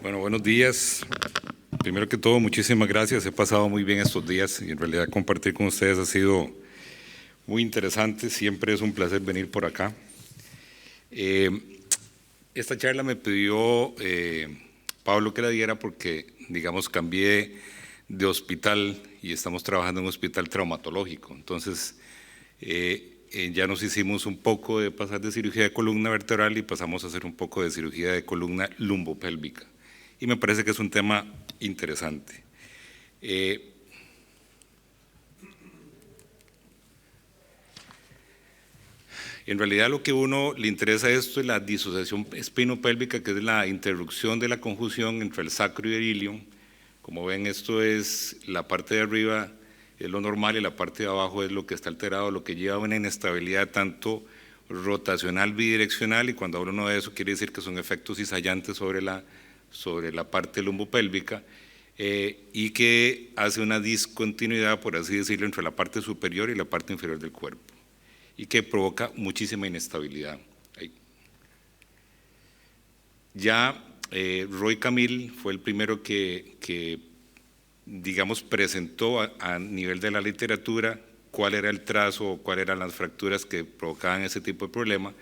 Bueno, buenos días. Primero que todo, muchísimas gracias. He pasado muy bien estos días y en realidad compartir con ustedes ha sido muy interesante. Siempre es un placer venir por acá. Esta charla me pidió Pablo que la diera porque, digamos, cambié de hospital y estamos trabajando en un hospital traumatológico. Entonces, ya nos hicimos un poco de pasar de cirugía de columna vertebral y pasamos a hacer un poco de cirugía de columna lumbopélvica. Y me parece que es un tema interesante. En realidad lo que a uno le interesa esto es la disociación espinopélvica, que es la interrupción de la conjunción entre el sacro y el ilion. Como ven, esto es la parte de arriba es lo normal y la parte de abajo es lo que está alterado, lo que lleva a una inestabilidad tanto rotacional bidireccional, y cuando hablo de eso quiere decir que son efectos cizallantes sobre la parte lumbopélvica, y que hace una discontinuidad, por así decirlo, entre la parte superior y la parte inferior del cuerpo, y que provoca muchísima inestabilidad. Ya Roy Camille fue el primero que digamos, presentó a nivel de la literatura cuál era el trazo o cuáles eran las fracturas que provocaban ese tipo de problema,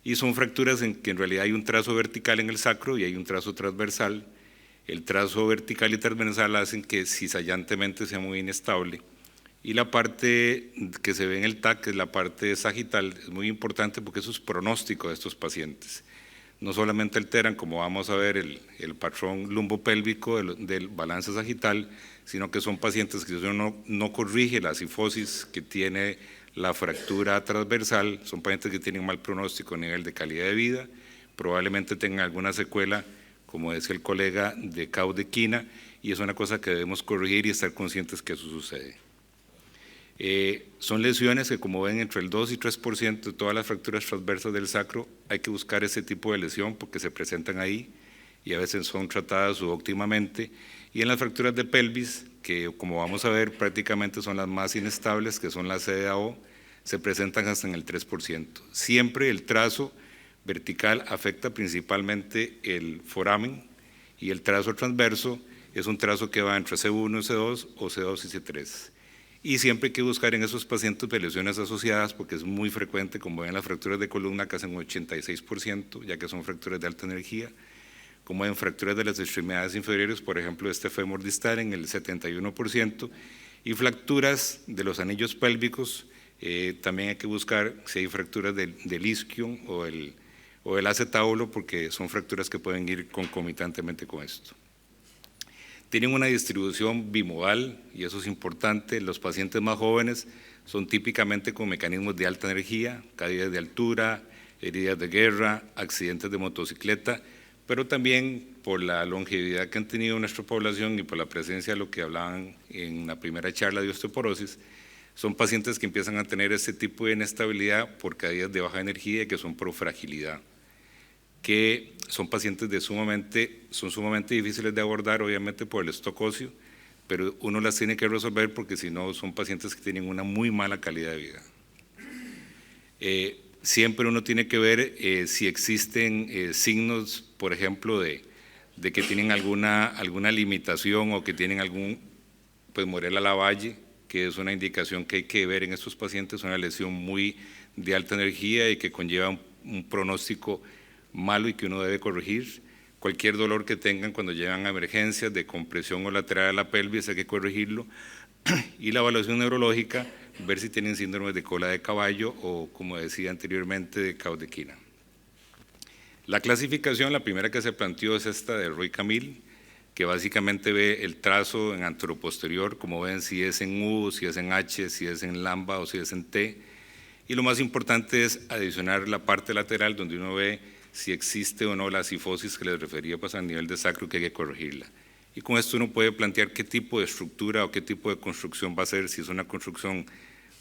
y son fracturas en que en realidad hay un trazo vertical en el sacro y hay un trazo transversal. El trazo vertical y transversal hacen que cizallantemente sea muy inestable, y la parte que se ve en el TAC, que es la parte sagital, es muy importante porque eso es pronóstico de estos pacientes. No solamente alteran, como vamos a ver, el patrón lumbopélvico del balance sagital, sino que son pacientes que si uno no corrige la cifosis que tiene la fractura transversal, son pacientes que tienen mal pronóstico a nivel de calidad de vida, probablemente tengan alguna secuela, como decía el colega, de caudequina, y es una cosa que debemos corregir y estar conscientes que eso sucede. Son lesiones que, como ven, entre el 2 y 3% de todas las fracturas transversas del sacro, hay que buscar ese tipo de lesión porque se presentan ahí y a veces son tratadas subóptimamente. Y en las fracturas de pelvis, que como vamos a ver prácticamente son las más inestables, que son las CDAO, se presentan hasta en el 3%. Siempre el trazo vertical afecta principalmente el foramen, y el trazo transverso es un trazo que va entre C1 y C2 o C2 y C3. Y siempre hay que buscar en esos pacientes de lesiones asociadas, porque es muy frecuente, como ven, las fracturas de columna que hacen un 86%, ya que son fracturas de alta energía, como en fracturas de las extremidades inferiores, por ejemplo, este fémur distal en el 71%, y fracturas de los anillos pélvicos, también hay que buscar si hay fracturas del isquion o el acetábulo, porque son fracturas que pueden ir concomitantemente con esto. Tienen una distribución bimodal, y eso es importante. Los pacientes más jóvenes son típicamente con mecanismos de alta energía, caídas de altura, heridas de guerra, accidentes de motocicleta, pero también por la longevidad que han tenido nuestra población y por la presencia de lo que hablaban en la primera charla de osteoporosis, son pacientes que empiezan a tener este tipo de inestabilidad por caídas de baja energía y que son por fragilidad, que son pacientes son sumamente difíciles de abordar, obviamente por el stock óseo, pero uno las tiene que resolver porque si no son pacientes que tienen una muy mala calidad de vida. Siempre uno tiene que ver si existen signos, por ejemplo, de que tienen alguna limitación o que tienen algún Morel-Lavalle, que es una indicación que hay que ver en estos pacientes, una lesión muy de alta energía y que conlleva un pronóstico malo y que uno debe corregir. Cualquier dolor que tengan cuando llegan a emergencias de compresión o lateral de la pelvis hay que corregirlo. Y la evaluación neurológica, ver si tienen síndrome de cola de caballo o, como decía anteriormente, de caudequina. La clasificación, la primera que se planteó es esta de Roy Camille, que básicamente ve el trazo en anteroposterior, como ven, si es en U, si es en H, si es en lambda o si es en T. Y lo más importante es adicionar la parte lateral donde uno ve si existe o no la cifosis que les refería a nivel de sacro, que hay que corregirla. Y con esto uno puede plantear qué tipo de estructura o qué tipo de construcción va a ser, si es una construcción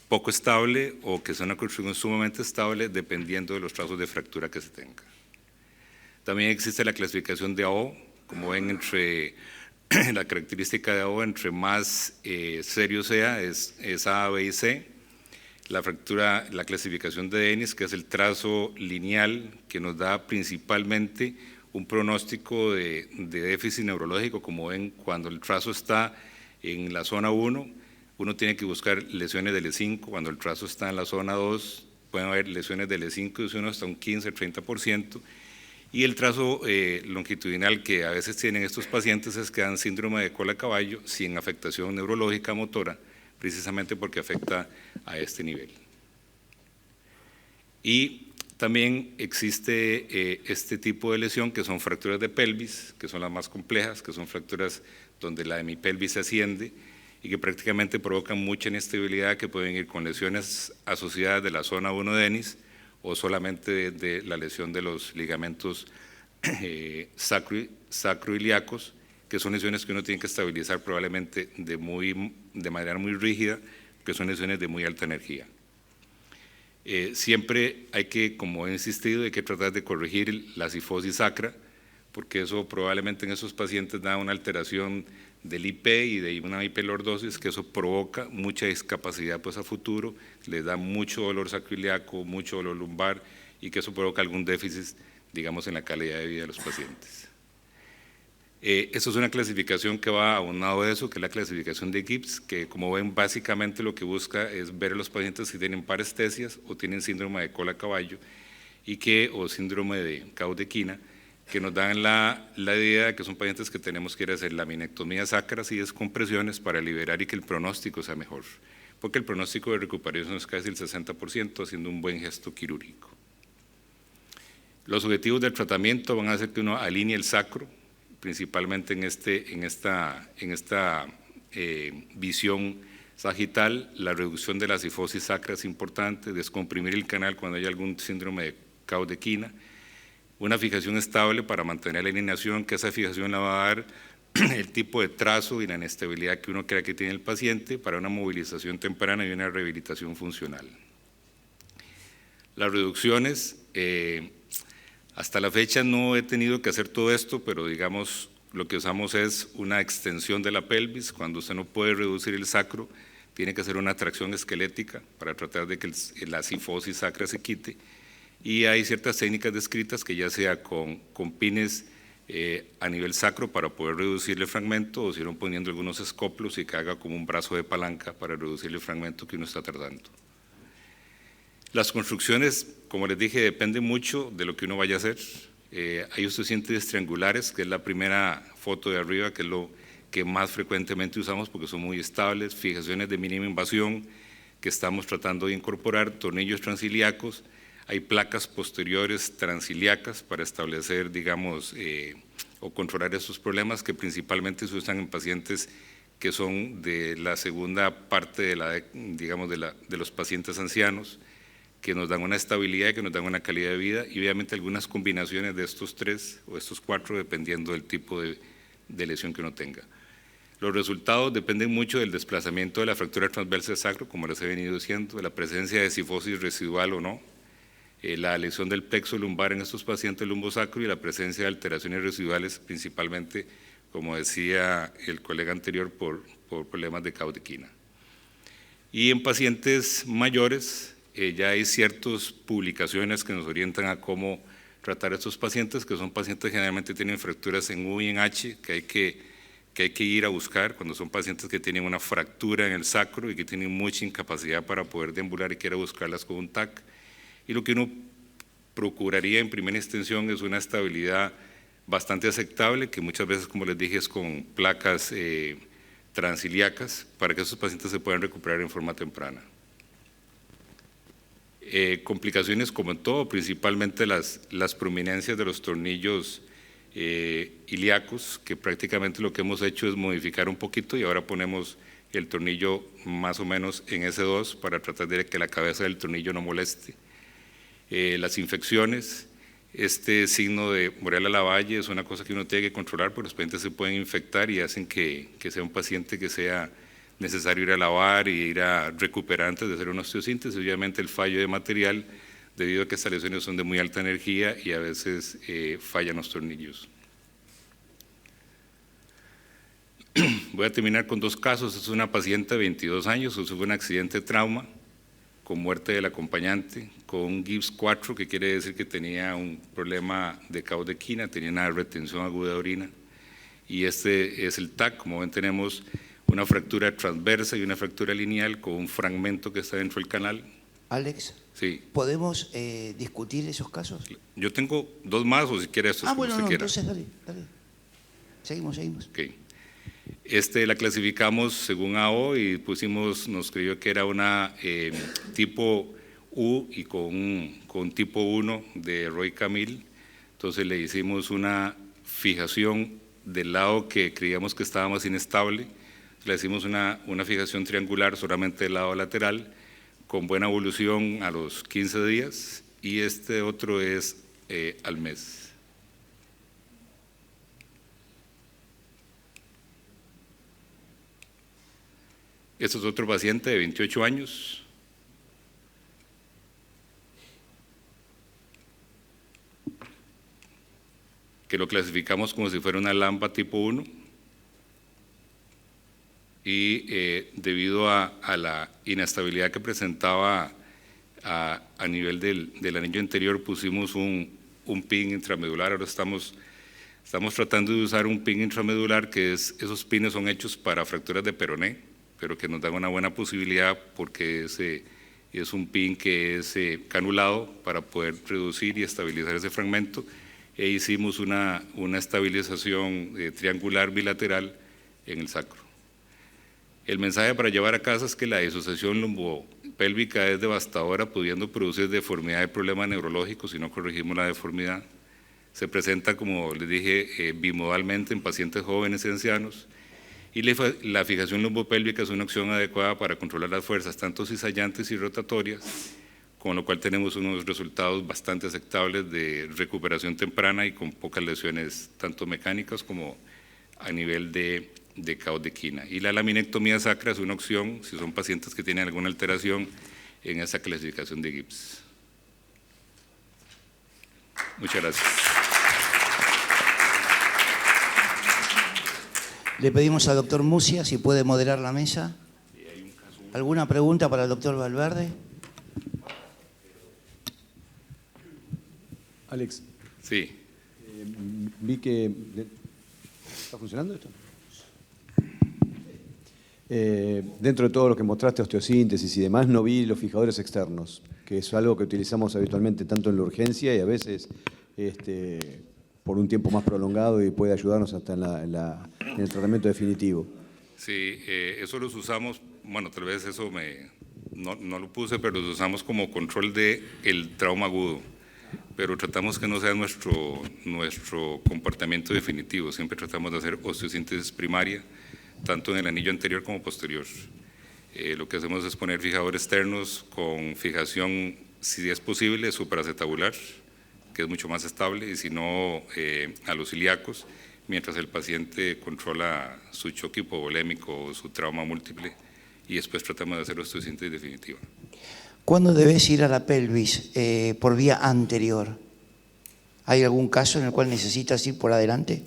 poco estable o que es una construcción sumamente estable, dependiendo de los trazos de fractura que se tenga. También existe la clasificación de AO, como ven, entre la característica de AO, entre más serio sea, es A, B y C. La fractura, la clasificación de Dennis, que es el trazo lineal, que nos da principalmente un pronóstico de déficit neurológico. Como ven, cuando el trazo está en la zona 1, uno tiene que buscar lesiones del E5, cuando el trazo está en la zona 2, pueden haber lesiones del E5 y uno hasta un 15-30%, y el trazo longitudinal que a veces tienen estos pacientes es que dan síndrome de cola de caballo sin afectación neurológica motora, precisamente porque afecta a este nivel. Y también existe este tipo de lesión que son fracturas de pelvis, que son las más complejas, que son fracturas donde la hemipelvis se asciende y que prácticamente provocan mucha inestabilidad, que pueden ir con lesiones asociadas de la zona 1 de Dennis o solamente de la lesión de los ligamentos sacroiliacos, que son lesiones que uno tiene que estabilizar probablemente de manera muy rígida, que son lesiones de muy alta energía. Siempre hay que, como he insistido, hay que tratar de corregir la cifosis sacra, porque eso probablemente en esos pacientes da una alteración del IP y de una hiperlordosis, que eso provoca mucha discapacidad pues a futuro, les da mucho dolor sacroiliaco, mucho dolor lumbar, y que eso provoca algún déficit, digamos, en la calidad de vida de los pacientes. Esto es una clasificación que va aunado de eso, que es la clasificación de Gibbs, que como ven básicamente lo que busca es ver a los pacientes si tienen parestesias o tienen síndrome de cola a caballo o síndrome de caudequina, que nos dan la idea de que son pacientes que tenemos que ir a hacer laminectomía sacras y descompresiones para liberar y que el pronóstico sea mejor, porque el pronóstico de recuperación es casi el 60% haciendo un buen gesto quirúrgico. Los objetivos del tratamiento van a ser que uno alinee el sacro, principalmente en esta visión sagital. La reducción de la cifosis sacra es importante, descomprimir el canal cuando hay algún síndrome de caudequina, una fijación estable para mantener la alineación, que esa fijación la va a dar el tipo de trazo y la inestabilidad que uno crea que tiene el paciente para una movilización temprana y una rehabilitación funcional. Las reducciones, hasta la fecha no he tenido que hacer todo esto, pero digamos lo que usamos es una extensión de la pelvis. Cuando usted no puede reducir el sacro, tiene que hacer una tracción esquelética para tratar de que la cifosis sacra se quite. Y hay ciertas técnicas descritas que ya sea con pines a nivel sacro para poder reducir el fragmento, o si no poniendo algunos escoplos y que haga como un brazo de palanca para reducir el fragmento que uno está tratando. Las construcciones, como les dije, dependen mucho de lo que uno vaya a hacer. Hay osteocintes triangulares, que es la primera foto de arriba, que es lo que más frecuentemente usamos porque son muy estables, fijaciones de mínima invasión que estamos tratando de incorporar, tornillos transiliacos. Hay placas posteriores transiliacas para establecer, digamos, o controlar esos problemas, que principalmente se usan en pacientes que son de la segunda parte de los pacientes ancianos, que nos dan una estabilidad, que nos dan una calidad de vida, y obviamente algunas combinaciones de estos 3 o estos 4, dependiendo del tipo de lesión que uno tenga. Los resultados dependen mucho del desplazamiento de la fractura transversa del sacro, como les he venido diciendo, de la presencia de cifosis residual o no, la lesión del plexo lumbar en estos pacientes lumbosacro y la presencia de alteraciones residuales, principalmente, como decía el colega anterior, por problemas de caudequina. Y en pacientes mayores, ya hay ciertas publicaciones que nos orientan a cómo tratar a estos pacientes, que son pacientes que generalmente tienen fracturas en U y en H, que hay que ir a buscar cuando son pacientes que tienen una fractura en el sacro y que tienen mucha incapacidad para poder deambular y quiere buscarlas con un TAC. Y lo que uno procuraría en primera extensión es una estabilidad bastante aceptable, que muchas veces, como les dije, es con placas transiliacas, para que esos pacientes se puedan recuperar en forma temprana. Complicaciones como en todo, principalmente las prominencias de los tornillos ilíacos, que prácticamente lo que hemos hecho es modificar un poquito y ahora ponemos el tornillo más o menos en S2 para tratar de que la cabeza del tornillo no moleste. Las infecciones, este signo de Borrelia Lavalle es una cosa que uno tiene que controlar, porque los pacientes se pueden infectar y hacen que sea un paciente que sea necesario ir a lavar y ir a recuperar antes de hacer una osteosíntesis. Obviamente el fallo de material, debido a que estas lesiones son de muy alta energía y a veces fallan los tornillos. Voy a terminar con 2 casos. Es una paciente de 22 años, sufrió un accidente de trauma con muerte del acompañante, con un GIPS 4, que quiere decir que tenía un problema de caudequina, tenía una retención aguda de orina. Y este es el TAC. Como ven, tenemos una fractura transversa y una fractura lineal con un fragmento que está dentro del canal. Alex, sí. ¿Podemos discutir esos casos? Yo tengo dos más, o si quiere estos, bueno, usted quiera. Entonces dale. Seguimos. Okay. La clasificamos según AO y nos creyó que era una tipo U y con tipo 1 de Roy Camille. Entonces le hicimos una fijación del lado que creíamos que estaba más inestable. Le hicimos una fijación triangular solamente del lado lateral, con buena evolución a los 15 días, y este otro es al mes. Este es otro paciente de 28 años. Que lo clasificamos como si fuera una LAMPA tipo 1. Y debido a la inestabilidad que presentaba a nivel del anillo anterior, pusimos un pin intramedular. Ahora estamos tratando de usar un pin intramedular, que esos pines son hechos para fracturas de peroné, pero que nos dan una buena posibilidad porque es un pin que es canulado para poder reducir y estabilizar ese fragmento, e hicimos una estabilización triangular bilateral en el sacro. El mensaje para llevar a casa es que la disociación lumbopélvica es devastadora, pudiendo producir deformidad y problemas neurológicos si no corregimos la deformidad. Se presenta, como les dije, bimodalmente en pacientes jóvenes y ancianos, y la fijación lumbopélvica es una opción adecuada para controlar las fuerzas, tanto cizallantes y rotatorias, con lo cual tenemos unos resultados bastante aceptables de recuperación temprana y con pocas lesiones, tanto mecánicas como a nivel de caudequina. Y la laminectomía sacra es una opción si son pacientes que tienen alguna alteración en esa clasificación de GIPS. Muchas gracias. Le pedimos al doctor Musia si puede moderar la mesa. ¿Alguna pregunta para el doctor Valverde? Alex. Sí. Vi que... ¿Está funcionando esto? Dentro de todo lo que mostraste, osteosíntesis y demás, no vi los fijadores externos, que es algo que utilizamos habitualmente tanto en la urgencia y a veces por un tiempo más prolongado, y puede ayudarnos hasta en el tratamiento definitivo. Sí, eso los usamos, bueno, tal vez eso no lo puse, pero los usamos como control del trauma agudo, pero tratamos que no sea nuestro comportamiento definitivo. Siempre tratamos de hacer osteosíntesis primaria, tanto en el anillo anterior como posterior. Lo que hacemos es poner fijadores externos con fijación, si es posible, supraacetabular, que es mucho más estable, y si no, a los ilíacos, mientras el paciente controla su choque hipovolémico o su trauma múltiple, y después tratamos de hacer osteosíntesis definitiva. ¿Cuándo debes ir a la pelvis por vía anterior? ¿Hay algún caso en el cual necesitas ir por adelante?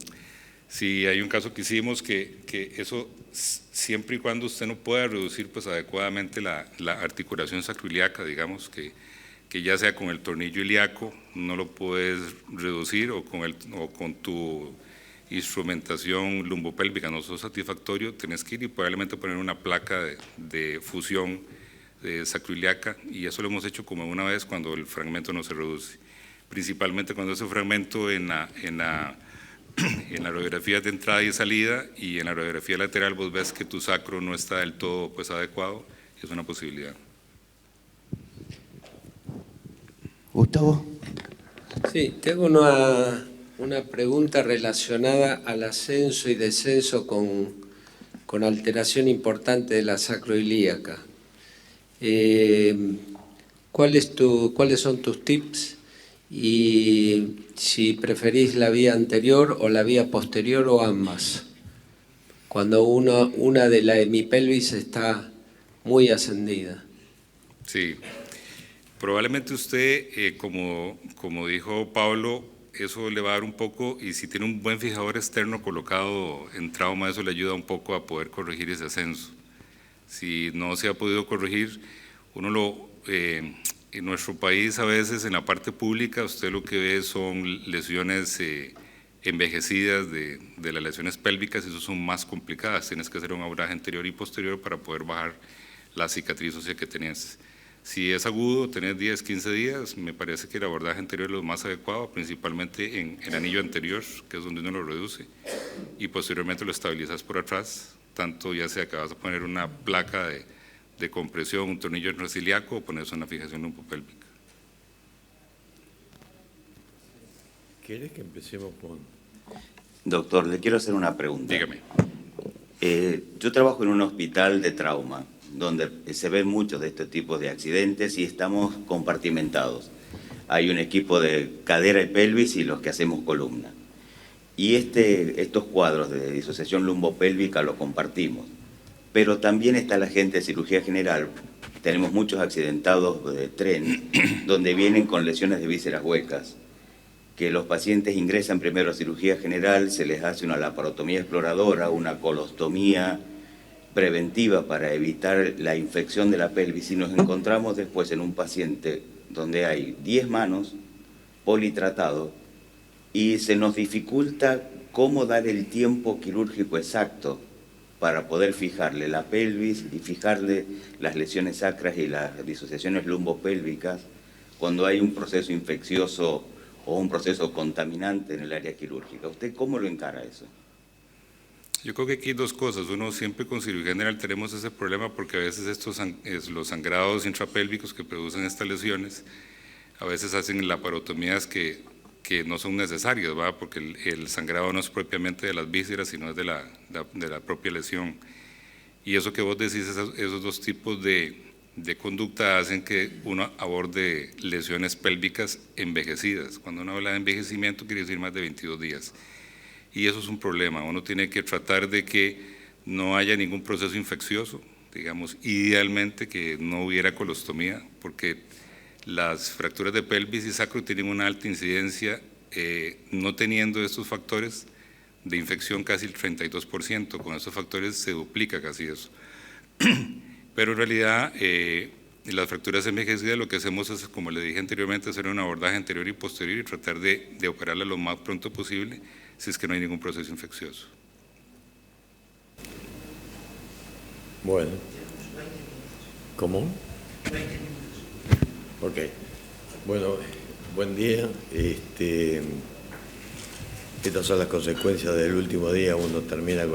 Sí, hay un caso que hicimos que eso, siempre y cuando usted no pueda reducir pues adecuadamente la articulación sacroiliaca, digamos que ya sea con el tornillo ilíaco no lo puedes reducir, o con tu instrumentación lumbopélvica no sos satisfactorio, tenés que ir y probablemente poner una placa de fusión sacroiliaca, y eso lo hemos hecho como una vez cuando el fragmento no se reduce, principalmente cuando ese fragmento en la radiografía de entrada y salida, y en la radiografía lateral vos ves que tu sacro no está del todo pues adecuado, es una posibilidad. Gustavo. Sí, tengo una pregunta relacionada al ascenso y descenso con alteración importante de la sacroilíaca. ¿Cuáles son tus tips? Y si preferís la vía anterior o la vía posterior o ambas, cuando una de la hemipelvis está muy ascendida. Sí, probablemente usted, como dijo Pablo, eso le va a dar un poco, y si tiene un buen fijador externo colocado en trauma, eso le ayuda un poco a poder corregir ese ascenso. Si no se ha podido corregir, uno en nuestro país a veces en la parte pública usted lo que ve son lesiones envejecidas de las lesiones pélvicas, y eso son más complicadas. Tienes que hacer un abordaje anterior y posterior para poder bajar la cicatriz ósea que tenés. Si es agudo, tenés 10, 15 días, me parece que el abordaje anterior es lo más adecuado, principalmente en el anillo anterior, que es donde uno lo reduce, y posteriormente lo estabilizas por atrás, tanto ya sea que vas a poner una placa de compresión, un tornillo intraciliaco, o pones una fijación lumbopélvica. ¿Quieres que empecemos con...? Doctor, le quiero hacer una pregunta. Dígame. Yo trabajo en un hospital de trauma, donde se ven muchos de estos tipos de accidentes y estamos compartimentados. Hay un equipo de cadera y pelvis y los que hacemos columna. Y estos cuadros de disociación lumbopélvica los compartimos. Pero también está la gente de cirugía general. Tenemos muchos accidentados de tren, donde vienen con lesiones de vísceras huecas, que los pacientes ingresan primero a cirugía general, se les hace una laparotomía exploradora, una colostomía preventiva para evitar la infección de la pelvis, y nos encontramos después en un paciente donde hay 10 manos, politratado, y se nos dificulta cómo dar el tiempo quirúrgico exacto para poder fijarle la pelvis y fijarle las lesiones sacras y las disociaciones lumbopélvicas cuando hay un proceso infeccioso o un proceso contaminante en el área quirúrgica. ¿Usted cómo lo encara eso? Yo creo que aquí hay dos cosas. Uno, siempre con cirugía general tenemos ese problema porque a veces los sangrados intrapélvicos que producen estas lesiones, a veces hacen laparotomías que no son necesarias, ¿verdad? Porque el sangrado no es propiamente de las vísceras, sino es de la propia lesión. Y eso que vos decís, esos dos tipos de conducta hacen que uno aborde lesiones pélvicas envejecidas. Cuando uno habla de envejecimiento quiere decir más de 22 días. Y eso es un problema. Uno tiene que tratar de que no haya ningún proceso infeccioso, digamos, idealmente que no hubiera colostomía, porque las fracturas de pelvis y sacro tienen una alta incidencia, no teniendo estos factores de infección casi el 32%, con estos factores se duplica casi eso. Pero en realidad las fracturas envejecidas lo que hacemos es, como le dije anteriormente, hacer un abordaje anterior y posterior y tratar de operarla lo más pronto posible si es que no hay ningún proceso infeccioso. Bueno. ¿Cómo? Ok. Bueno, buen día. Estas son las consecuencias del último día. Uno termina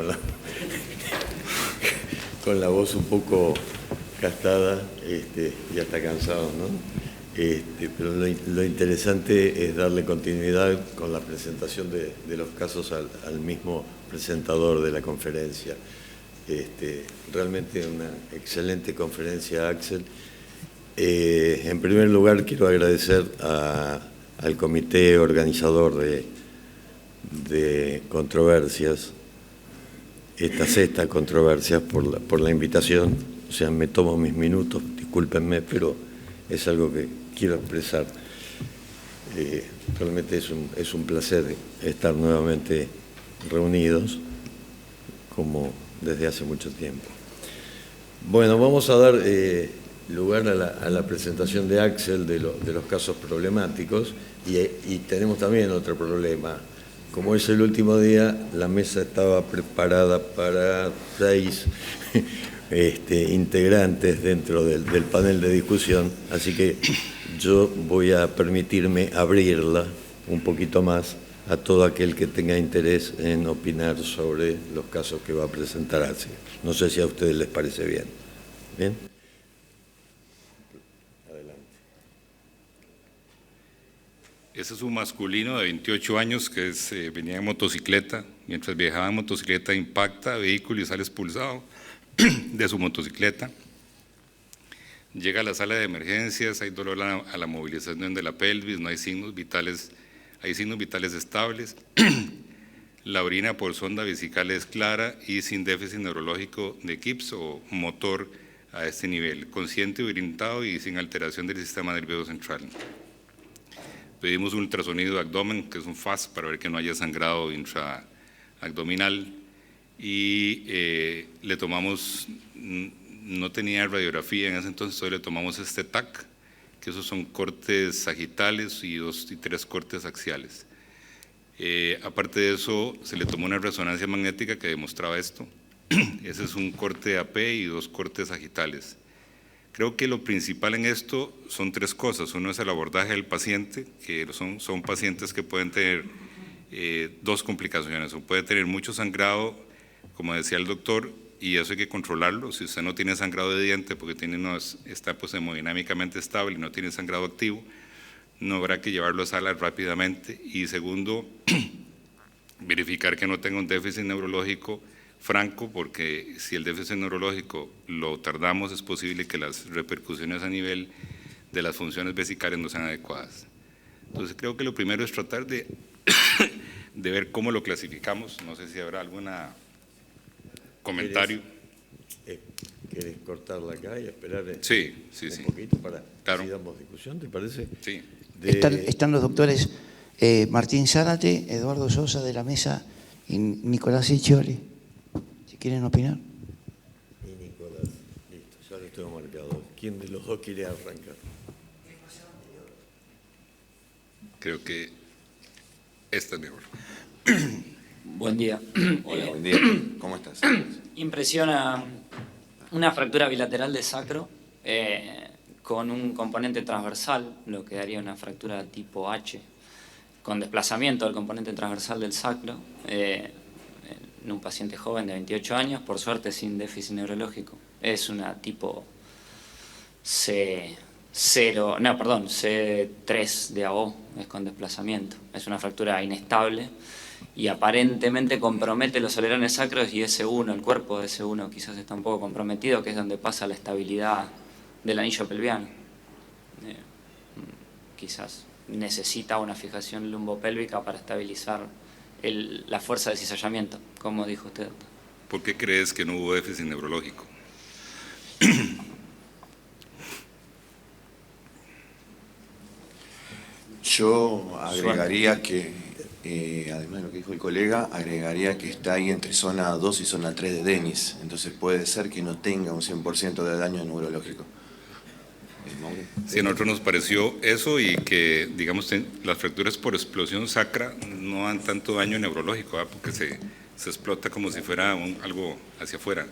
con la voz un poco gastada, ya está cansado, ¿no? Pero lo interesante es darle continuidad con la presentación de los casos al mismo presentador de la conferencia. Realmente una excelente conferencia, Axel. En primer lugar, quiero agradecer al comité organizador de controversias, esta sexta controversias, por la invitación. O sea, me tomo mis minutos, discúlpenme, pero es algo que quiero expresar. Realmente es un placer estar nuevamente reunidos, como desde hace mucho tiempo. Bueno, vamos a dar lugar a la presentación de Axel de los casos problemáticos, y tenemos también otro problema. Como es el último día, la mesa estaba preparada para 6 integrantes dentro del panel de discusión, así que yo voy a permitirme abrirla un poquito más a todo aquel que tenga interés en opinar sobre los casos que va a presentar Axel. No sé si a ustedes les parece bien. ¿Bien? Adelante. Ese es un masculino de 28 años que venía en motocicleta. Mientras viajaba en motocicleta impacta vehículo y sale expulsado de su motocicleta. Llega a la sala de emergencias, hay dolor a la movilización de la pelvis, no hay signos vitales, hay signos vitales estables. La orina por sonda vesical es clara y sin déficit neurológico de Gibbs o motor a este nivel, consciente, orientado y sin alteración del sistema nervioso central. Pedimos un ultrasonido de abdomen, que es un FAS, para ver que no haya sangrado intraabdominal, y le tomamos no tenía radiografía en ese entonces, hoy le tomamos este TAC, que esos son cortes sagitales y 2 y 3 cortes axiales. Aparte de eso, se le tomó una resonancia magnética que demostraba esto. Ese es un corte AP y 2 cortes sagitales. Creo que lo principal en esto son 3 cosas. Uno es el abordaje del paciente, que son pacientes que pueden tener 2 complicaciones. O puede tener mucho sangrado, como decía el doctor, y eso hay que controlarlo. Si usted no tiene sangrado de diente porque está pues hemodinámicamente estable y no tiene sangrado activo, no habrá que llevarlo a sala rápidamente. Y segundo, verificar que no tenga un déficit neurológico franco, porque si el déficit neurológico lo tardamos, es posible que las repercusiones a nivel de las funciones vesicales no sean adecuadas. Entonces creo que lo primero es tratar de ver cómo lo clasificamos. No sé si habrá algún comentario. ¿Quieres cortarla acá y esperar Sí. un poquito para Claro. que sigamos discusión, te parece? Sí. Están los doctores Martín Zárate, Eduardo Sosa de la mesa y Nicolás Iccioli. Si quieren opinar. Y Nicolás, listo, ya lo tengo marcado. ¿Quién de los dos quiere arrancar? Creo que esta es mejor. Buen día. Hola, buen día. ¿Cómo estás? Impresiona una fractura bilateral de sacro con un componente transversal, lo que daría una fractura tipo H, con desplazamiento del componente transversal del sacro, en un paciente joven de 28 años, por suerte sin déficit neurológico. Es una tipo C3 de AO, es con desplazamiento. Es una fractura inestable y aparentemente compromete los alerones sacros y S1, el cuerpo de S1 quizás está un poco comprometido, que es donde pasa la estabilidad del anillo pelviano. Quizás necesita una fijación lumbopélvica para estabilizar la fuerza de cizallamiento, como dijo usted, doctor. ¿Por qué crees que no hubo déficit neurológico? Yo agregaría que, además de lo que dijo el colega, agregaría que está ahí entre zona 2 y zona 3 de Denis. Entonces puede ser que no tenga un 100% de daño neurológico. Sí, a nosotros nos pareció eso y que, digamos, las fracturas por explosión sacra no dan tanto daño neurológico, ¿verdad? Porque se explota como si fuera algo hacia afuera.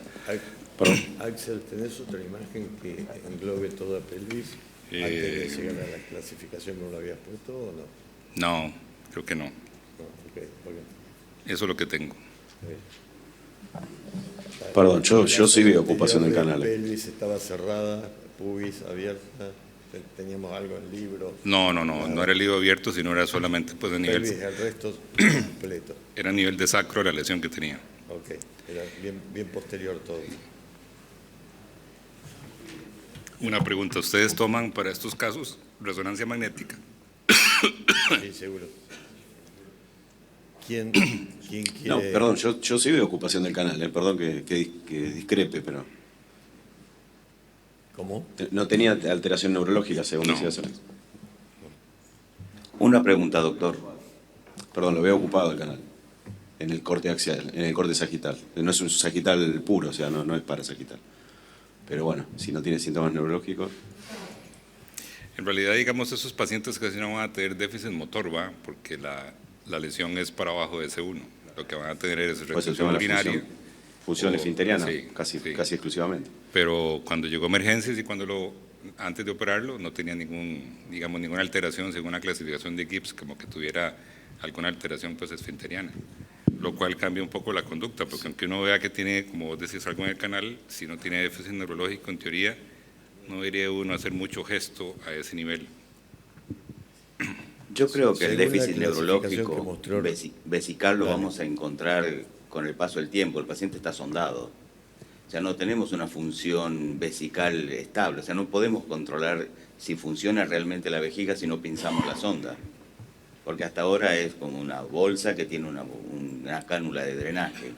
Axel, ¿tenés otra imagen que englobe toda pelvis antes de llegar a la clasificación que me lo habías puesto o no? No, creo que no. No, okay. Eso es lo que tengo. Perdón, yo sí veo ocupación del La canal. pelvis estaba cerrada, pubis abierta, teníamos algo en libro. No era el libro abierto, sino era solamente pues de nivel. Pelvis, el resto completo. Era a nivel de sacro la lesión que tenía. Ok, era bien posterior todo. Una pregunta, ¿ustedes toman para estos casos resonancia magnética? Sí, seguro. ¿Quién quiere? No, perdón, yo sí veo ocupación del canal, perdón que discrepe, pero ¿Cómo? no tenía alteración neurológica, según decía Soles. Una pregunta, doctor. Perdón, lo veo ocupado el canal, en el corte axial, en el corte sagital. No es un sagital puro, o sea, no es parasagital. Pero bueno, si no tiene síntomas neurológicos. En realidad, digamos, esos pacientes casi no van a tener déficit motor, ¿va? Porque la lesión es para abajo de S1. Lo que van a tener es Pues el retención tema de la urinaria. función esfinteriana, Sí, casi sí. exclusivamente. Pero cuando llegó a emergencias y antes de operarlo, no tenía ninguna alteración según la clasificación de Gibbs, como que tuviera alguna alteración pues esfinteriana. Lo cual cambia un poco la conducta, porque aunque uno vea que tiene, como vos decís, algo en el canal, si no tiene déficit neurológico, en teoría, no debería uno hacer mucho gesto a ese nivel. Yo creo que el Según la déficit clasificación neurológico que mostró- vesical lo Dale. vamos a encontrar con el paso del tiempo. El paciente está sondado. O sea, no tenemos una función vesical estable. O sea, no podemos controlar si funciona realmente la vejiga si no pinzamos la sonda. Porque hasta ahora es como una bolsa que tiene una cánula de drenaje.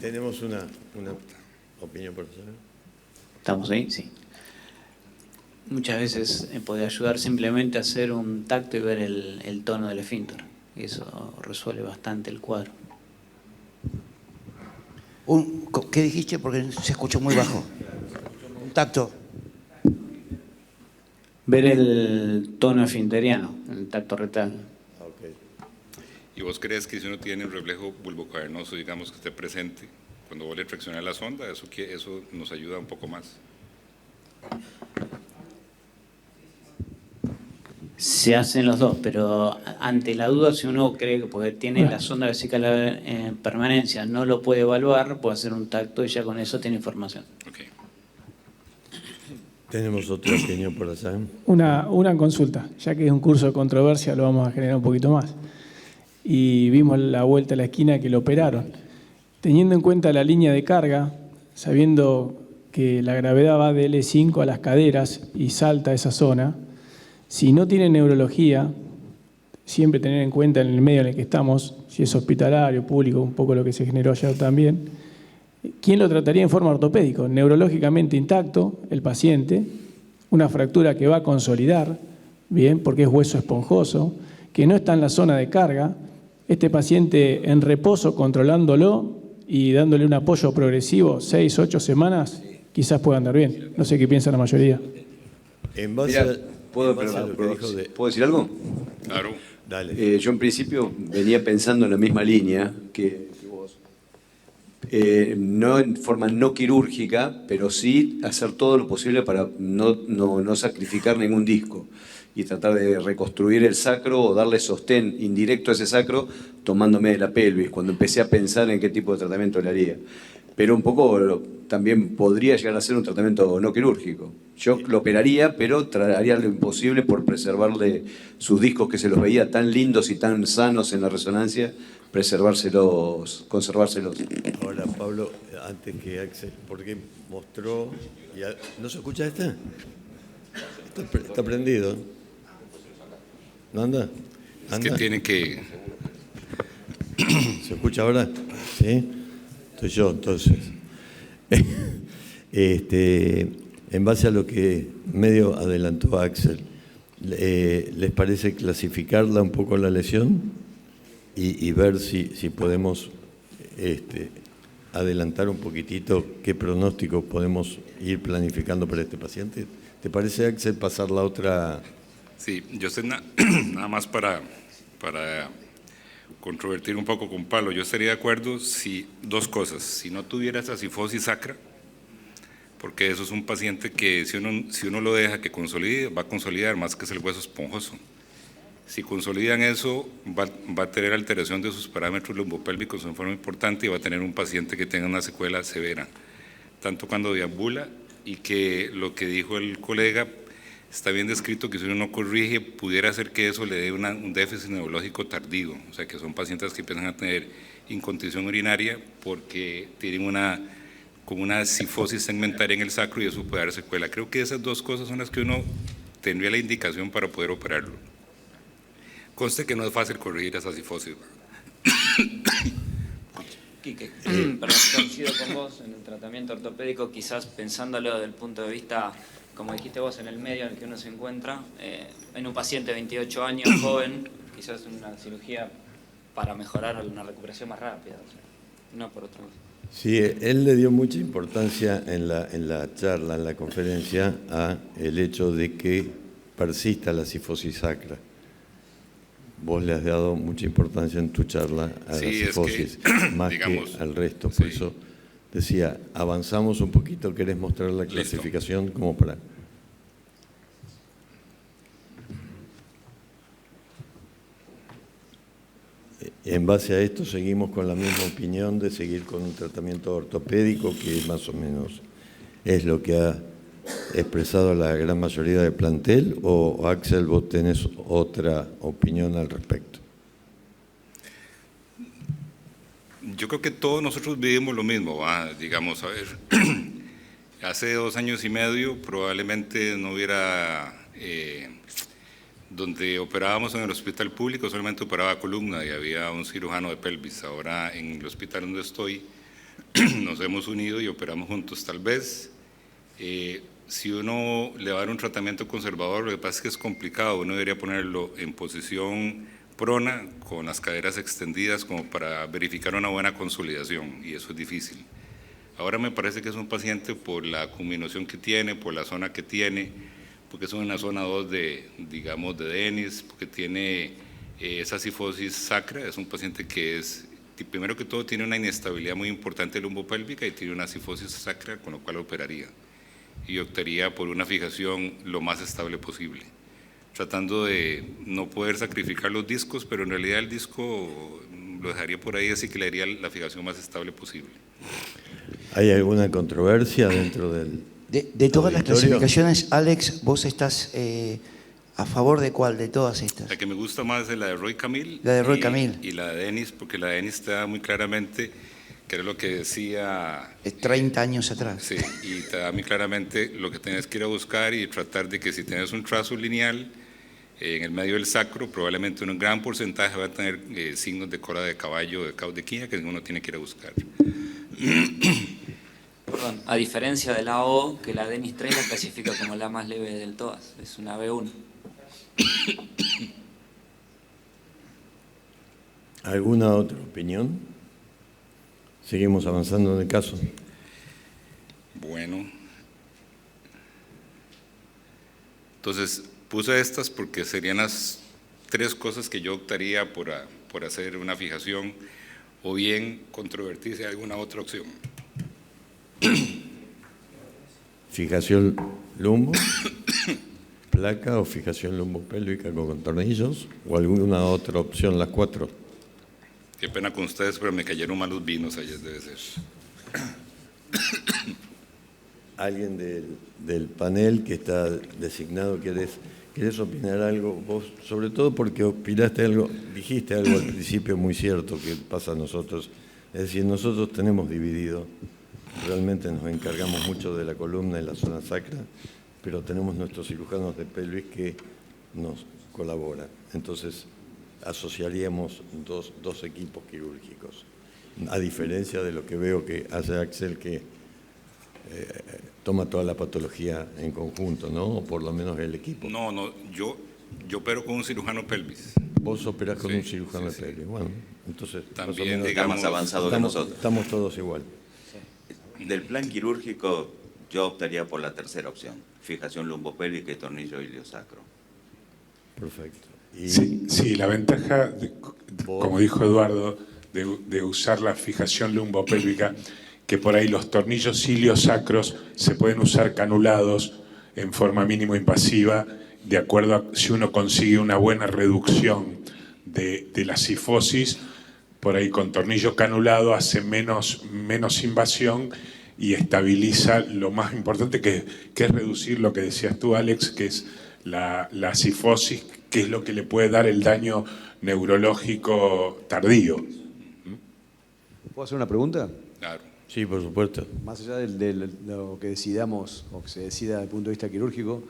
Tenemos una opinión personal. ¿Estamos ahí? Sí. Muchas veces puede ayudar simplemente a hacer un tacto y ver el tono del esfínter. Eso resuelve bastante el cuadro. ¿Qué dijiste? Porque se escuchó muy bajo. Un tacto. Ver el tono esfinteriano, el tacto rectal. ¿Y vos crees que si uno tiene un reflejo bulbocavernoso, digamos, que esté presente, cuando vos le traccionas la sonda, eso nos ayuda un poco más? Se hacen los dos, pero ante la duda, si uno cree que porque tiene la sonda vesical en permanencia, no lo puede evaluar, puede hacer un tacto y ya con eso tiene información. Okay. Tenemos otro pequeño por allá. Una consulta, ya que es un curso de controversia, lo vamos a generar un poquito más. Y vimos la vuelta a la esquina que lo operaron. Teniendo en cuenta la línea de carga, sabiendo que la gravedad va de L5 a las caderas y salta esa zona, si no tiene neurología, siempre tener en cuenta en el medio en el que estamos, si es hospitalario, público, un poco lo que se generó ayer también, ¿quién lo trataría en forma ortopédica? Neurológicamente intacto, el paciente, una fractura que va a consolidar, bien, porque es hueso esponjoso, que no está en la zona de carga, este paciente en reposo controlándolo y dándole un apoyo progresivo, 6, 8 semanas, quizás pueda andar bien. No sé qué piensa la mayoría. En base Mirá, a ¿puedo decir algo? Claro. Dale. Yo en principio venía pensando en la misma línea que vos. No en forma no quirúrgica, pero sí hacer todo lo posible para no sacrificar ningún disco y tratar de reconstruir el sacro o darle sostén indirecto a ese sacro tomándome de la pelvis, cuando empecé a pensar en qué tipo de tratamiento le haría. Pero un poco también podría llegar a ser un tratamiento no quirúrgico. Yo lo operaría, pero haría lo imposible por preservarle sus discos que se los veía tan lindos y tan sanos en la resonancia, conservárselos. Ahora, Pablo, antes que Axel, porque mostró... ¿No se escucha esta? Está prendido. ¿No anda? Es que tiene que... ¿Se escucha ahora? Sí. Estoy yo, entonces. En base a lo que medio adelantó Axel, ¿les parece clasificarla un poco la lesión y ver si podemos adelantar un poquitito qué pronóstico podemos ir planificando para este paciente? ¿Te parece, Axel, pasar la otra? Sí, yo sé nada más para controvertir un poco con Pablo. Yo estaría de acuerdo si dos cosas: si no tuviera esa cifosis sacra, porque eso es un paciente que si uno lo deja que consolide, va a consolidar más que es el hueso esponjoso. Si consolidan eso, va a tener alteración de sus parámetros lumbopélvicos en forma importante y va a tener un paciente que tenga una secuela severa, tanto cuando deambula, y que lo que dijo el colega está bien descrito, que si uno no corrige pudiera hacer que eso le dé un déficit neurológico tardío, o sea que son pacientes que empiezan a tener incontición urinaria porque tienen como una cifosis segmentaria en el sacro y eso puede dar secuela. Creo que esas dos cosas son las que uno tendría la indicación para poder operarlo. Conste que no es fácil corregir esa cifosis. Quique, perdón, coincido con vos en el tratamiento ortopédico, quizás pensándolo desde el punto de vista, como dijiste vos, en el medio en el que uno se encuentra, en un paciente de 28 años, joven, quizás una cirugía para mejorar una recuperación más rápida, o sea, no por otro lado. Sí, él le dio mucha importancia en la charla, en la conferencia, a el hecho de que persista la cifosis sacra. Vos le has dado mucha importancia en tu charla a la cifosis, más digamos, que al resto. Por eso decía, avanzamos un poquito, ¿querés mostrar la clasificación? Listo. Como para... En base a esto seguimos con la misma opinión de seguir con un tratamiento ortopédico, que más o menos es lo que ha expresado la gran mayoría del plantel, o Axel, vos tenés otra opinión al respecto. Yo creo que todos nosotros vivimos lo mismo, digamos, a ver, hace 2 años y medio probablemente no hubiera, donde operábamos en el hospital público solamente operaba columna y había un cirujano de pelvis. Ahora en el hospital donde estoy nos hemos unido y operamos juntos. Tal vez si uno le va a dar un tratamiento conservador, lo que pasa es que es complicado, uno debería ponerlo en posición prona con las caderas extendidas como para verificar una buena consolidación, y eso es difícil. Ahora me parece que es un paciente por la culminación que tiene, por la zona que tiene, porque es una zona 2 de Dennis, porque tiene esa cifosis sacra. Es un paciente que es, primero que todo, tiene una inestabilidad muy importante lumbopélvica y tiene una cifosis sacra, con lo cual operaría. Y optaría por una fijación lo más estable posible, tratando de no poder sacrificar los discos, pero en realidad el disco lo dejaría por ahí, así que le haría la fijación más estable posible. ¿Hay alguna controversia dentro del De todas las auditorio? clasificaciones, Alex, ¿vos estás a favor de cuál de todas estas? La que me gusta más es la de Roy Camille. La de Roy Camille. Y la de Dennis, porque la de Dennis te da muy claramente, que era lo que decía... 30 años atrás. Sí, y te da muy claramente lo que tienes que ir a buscar y tratar de que si tienes un trazo lineal en el medio del sacro, probablemente un gran porcentaje va a tener signos de cola de caballo, de caudequía, que uno tiene que ir a buscar. Perdón, a diferencia de la O, que la Dennis 3 la clasifica como la más leve del todas, es una B1. ¿Alguna otra opinión? Seguimos avanzando en el caso. Bueno. Entonces, puse estas porque serían las 3 cosas que yo optaría por hacer una fijación, o bien controvertirse alguna otra opción. Fijación lumbo, placa o fijación lumbopélvica con tornillos, o alguna otra opción, las 4. Qué pena con ustedes, pero me cayeron malos vinos ayer, debe ser. ¿Alguien del panel que está designado, querés opinar algo? Vos, sobre todo porque opinaste algo, dijiste algo al principio muy cierto que pasa a nosotros. Es decir, nosotros tenemos dividido, realmente nos encargamos mucho de la columna y la zona sacra, pero tenemos nuestros cirujanos de pelvis que nos colaboran. Entonces, asociaríamos dos equipos quirúrgicos, a diferencia de lo que veo que hace Axel, que toma toda la patología en conjunto, ¿no? O por lo menos el equipo. No, yo opero con un cirujano pelvis. Vos operás con un cirujano de pelvis. Bueno, entonces también está más avanzado que nosotros. Estamos todos igual. Del plan quirúrgico, yo optaría por la tercera opción, fijación lumbopélvica y tornillo iliosacro. Perfecto. Sí, la ventaja, como dijo Eduardo, de usar la fijación lumbopélvica, que por ahí los tornillos iliosacros se pueden usar canulados en forma mínimo invasiva, de acuerdo a si uno consigue una buena reducción de la cifosis. Por ahí con tornillo canulado hace menos invasión y estabiliza lo más importante, que es reducir lo que decías tú, Alex, que es la cifosis, que es lo que le puede dar el daño neurológico tardío. ¿Puedo hacer una pregunta? Claro. Sí, por supuesto. Más allá de lo que decidamos o que se decida desde el punto de vista quirúrgico,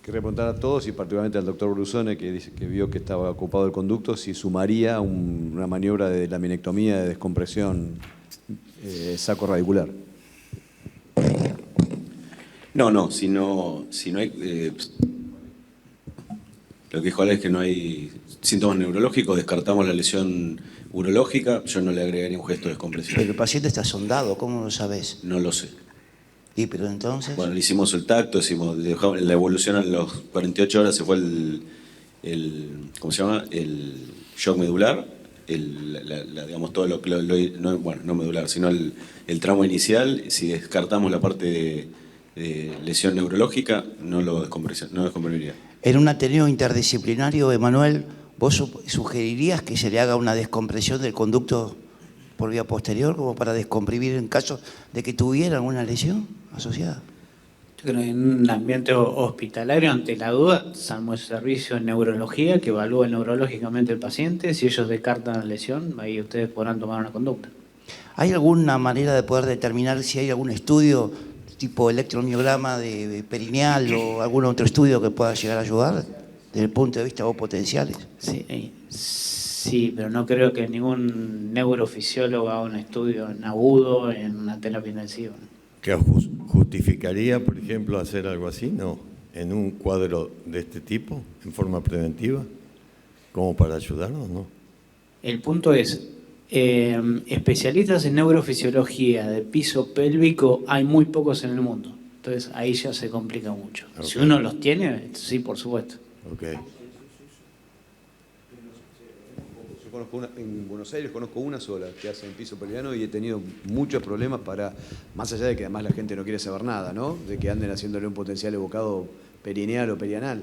quería preguntar a todos y particularmente al doctor Brusone, que dice que vio que estaba ocupado el conducto, si sumaría una maniobra de laminectomía de descompresión sacro-radicular. No, si no hay... lo que dijo Alex es que no hay síntomas neurológicos, descartamos la lesión urológica, yo no le agregaría un gesto de descompresión. Pero el paciente está sondado, ¿cómo lo sabes? No lo sé. ¿Y pero entonces? Bueno, le hicimos el tacto, la evolución a las 48 horas se fue ¿cómo se llama? El shock medular, digamos todo no medular, sino el tramo inicial. Si descartamos la parte de lesión neurológica, no descomprimiría. En un ateneo interdisciplinario, Emanuel, ¿vos sugerirías que se le haga una descompresión del conducto por vía posterior como para descomprimir en caso de que tuviera alguna lesión asociada? Yo creo que en un ambiente hospitalario, ante la duda, salvo el servicio de neurología que evalúa neurológicamente el paciente, si ellos descartan la lesión, ahí ustedes podrán tomar una conducta. ¿Hay alguna manera de poder determinar si hay algún estudio tipo electromiograma de perineal o algún otro estudio que pueda llegar a ayudar desde el punto de vista de potenciales? Sí, pero no creo que ningún neurofisiólogo haga un estudio en agudo en una terapia intensiva. ¿Que justificaría, por ejemplo, hacer algo así? No, en un cuadro de este tipo, en forma preventiva, como para ayudarnos, ¿no? El punto es, especialistas en neurofisiología de piso pélvico hay muy pocos en el mundo. Entonces ahí ya se complica mucho. Okay. Si uno los tiene, sí, por supuesto. Okay. Yo conozco en Buenos Aires conozco una sola que hace en piso pelviano y he tenido muchos problemas más allá de que además la gente no quiere saber nada, ¿no? De que anden haciéndole un potencial evocado perineal o perianal.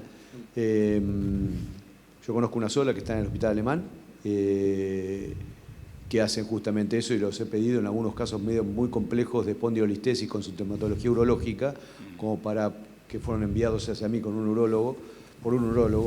Yo conozco una sola que está en el hospital alemán, que hacen justamente eso y los he pedido en algunos casos muy complejos de espondilolistesis con sintomatología urológica, como para que fueron enviados hacia mí por un urólogo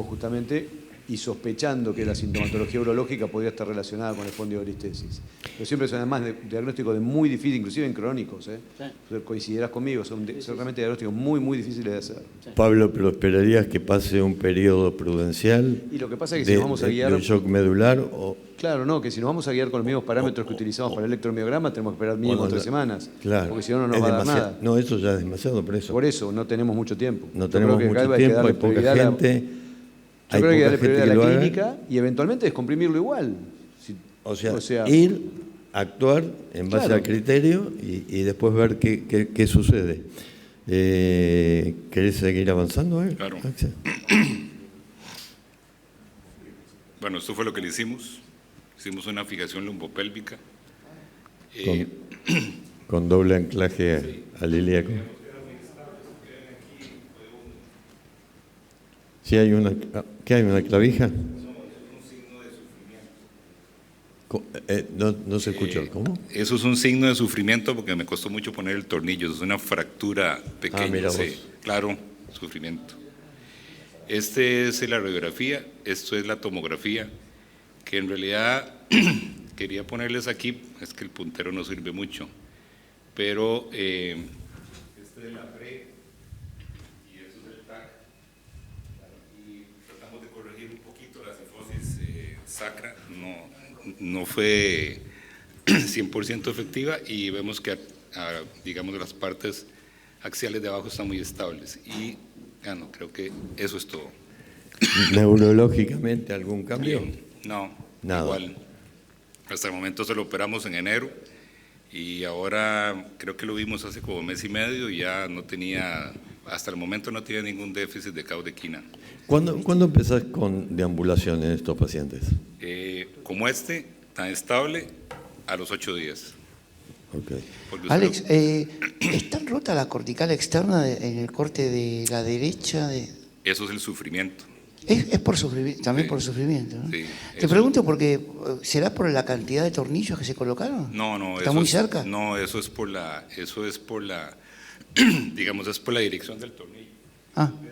justamente, y sospechando que la sintomatología urológica podría estar relacionada con espondilolistesis. Pero siempre son además diagnósticos de muy difícil, inclusive en crónicos, ¿eh? Sí. Coincidirás conmigo, son realmente diagnósticos muy difíciles de hacer. Sí. Pablo, pero esperarías que pase un periodo prudencial. Y lo que pasa es que si nos vamos a guiar. ¿De un shock medular o.? Claro, no, que si nos vamos a guiar con los mismos parámetros que utilizamos para el electromiograma, tenemos que esperar mínimo 3 semanas. Claro. Porque si no, no nos va a dar nada. No, eso ya es demasiado, por eso. Por eso, no tenemos mucho tiempo. No tenemos mucho tiempo, hay poca gente. Yo creo que hay que darle prioridad a la clínica y eventualmente descomprimirlo igual. O sea, ir, actuar en base al criterio y después ver qué sucede. ¿Querés seguir avanzando? Claro. Bueno, esto fue lo que le hicimos. Hicimos una fijación lumbopélvica. Con doble anclaje al ilíaco. ¿Sí hay una, ¿qué hay, una clavija? No se escuchó. ¿Cómo? Eso es un signo de sufrimiento porque me costó mucho poner el tornillo. Es una fractura pequeña. Mira sí, vos. Claro, sufrimiento. Este es la radiografía, esto es la tomografía, que en realidad quería ponerles aquí, es que el puntero no sirve mucho, pero este es la pre y eso es el TAC. Y tratamos de corregir un poquito la cifosis sacra, no fue 100% efectiva y vemos que digamos las partes axiales de abajo están muy estables y creo que eso es todo. ¿Neurológicamente algún cambio? No, nada. Igual. Hasta el momento se lo operamos en enero y ahora creo que lo vimos hace como mes y medio y ya no tenía, hasta el momento no tenía ningún déficit de caudequina. ¿Cuándo empezás con deambulación en estos pacientes? Como tan estable, a los 8 días. Okay. Alex, ¿está rota la cortical externa en el corte de la derecha? Eso es el sufrimiento. Es por sufrimiento, también sí. Por sufrimiento, ¿no? Sí, te pregunto porque, ¿será por la cantidad de tornillos que se colocaron? No. ¿Está muy cerca? No, eso es por la, digamos, es por la dirección del tornillo. Ah. Aquí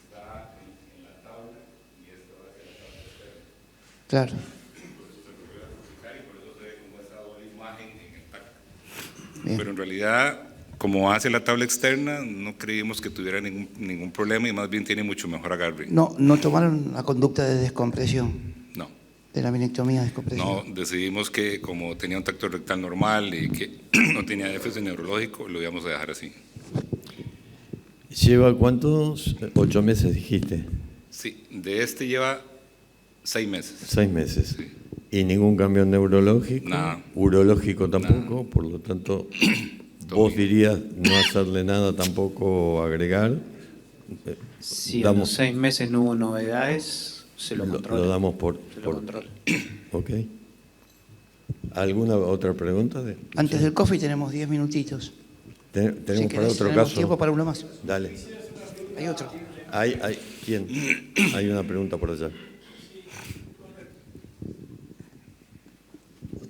está en la tabla y esto va hacia la tabla externa. Claro. Pero en realidad, como hace la tabla externa, no creímos que tuviera ningún problema y más bien tiene mucho mejor agarre. ¿No tomaron la conducta de descompresión? No. ¿De la minectomía de descompresión? No, decidimos que como tenía un tacto rectal normal y que no tenía déficit neurológico, lo íbamos a dejar así. ¿Lleva cuántos? 8 meses dijiste. Sí, de este lleva 6 meses. 6 meses. Sí. ¿Y ningún cambio neurológico? Nada. Urológico tampoco, nada. Por lo tanto, vos dirías no hacerle nada tampoco, agregar. Si en los 6 meses no hubo novedades, se lo controla. Lo damos por control. Ok. ¿Alguna otra pregunta? Antes del coffee tenemos 10 minutitos. ¿Tenemos para otro caso? Tiempo para uno más. Dale. Hay otro. ¿Quién? Hay una pregunta por allá.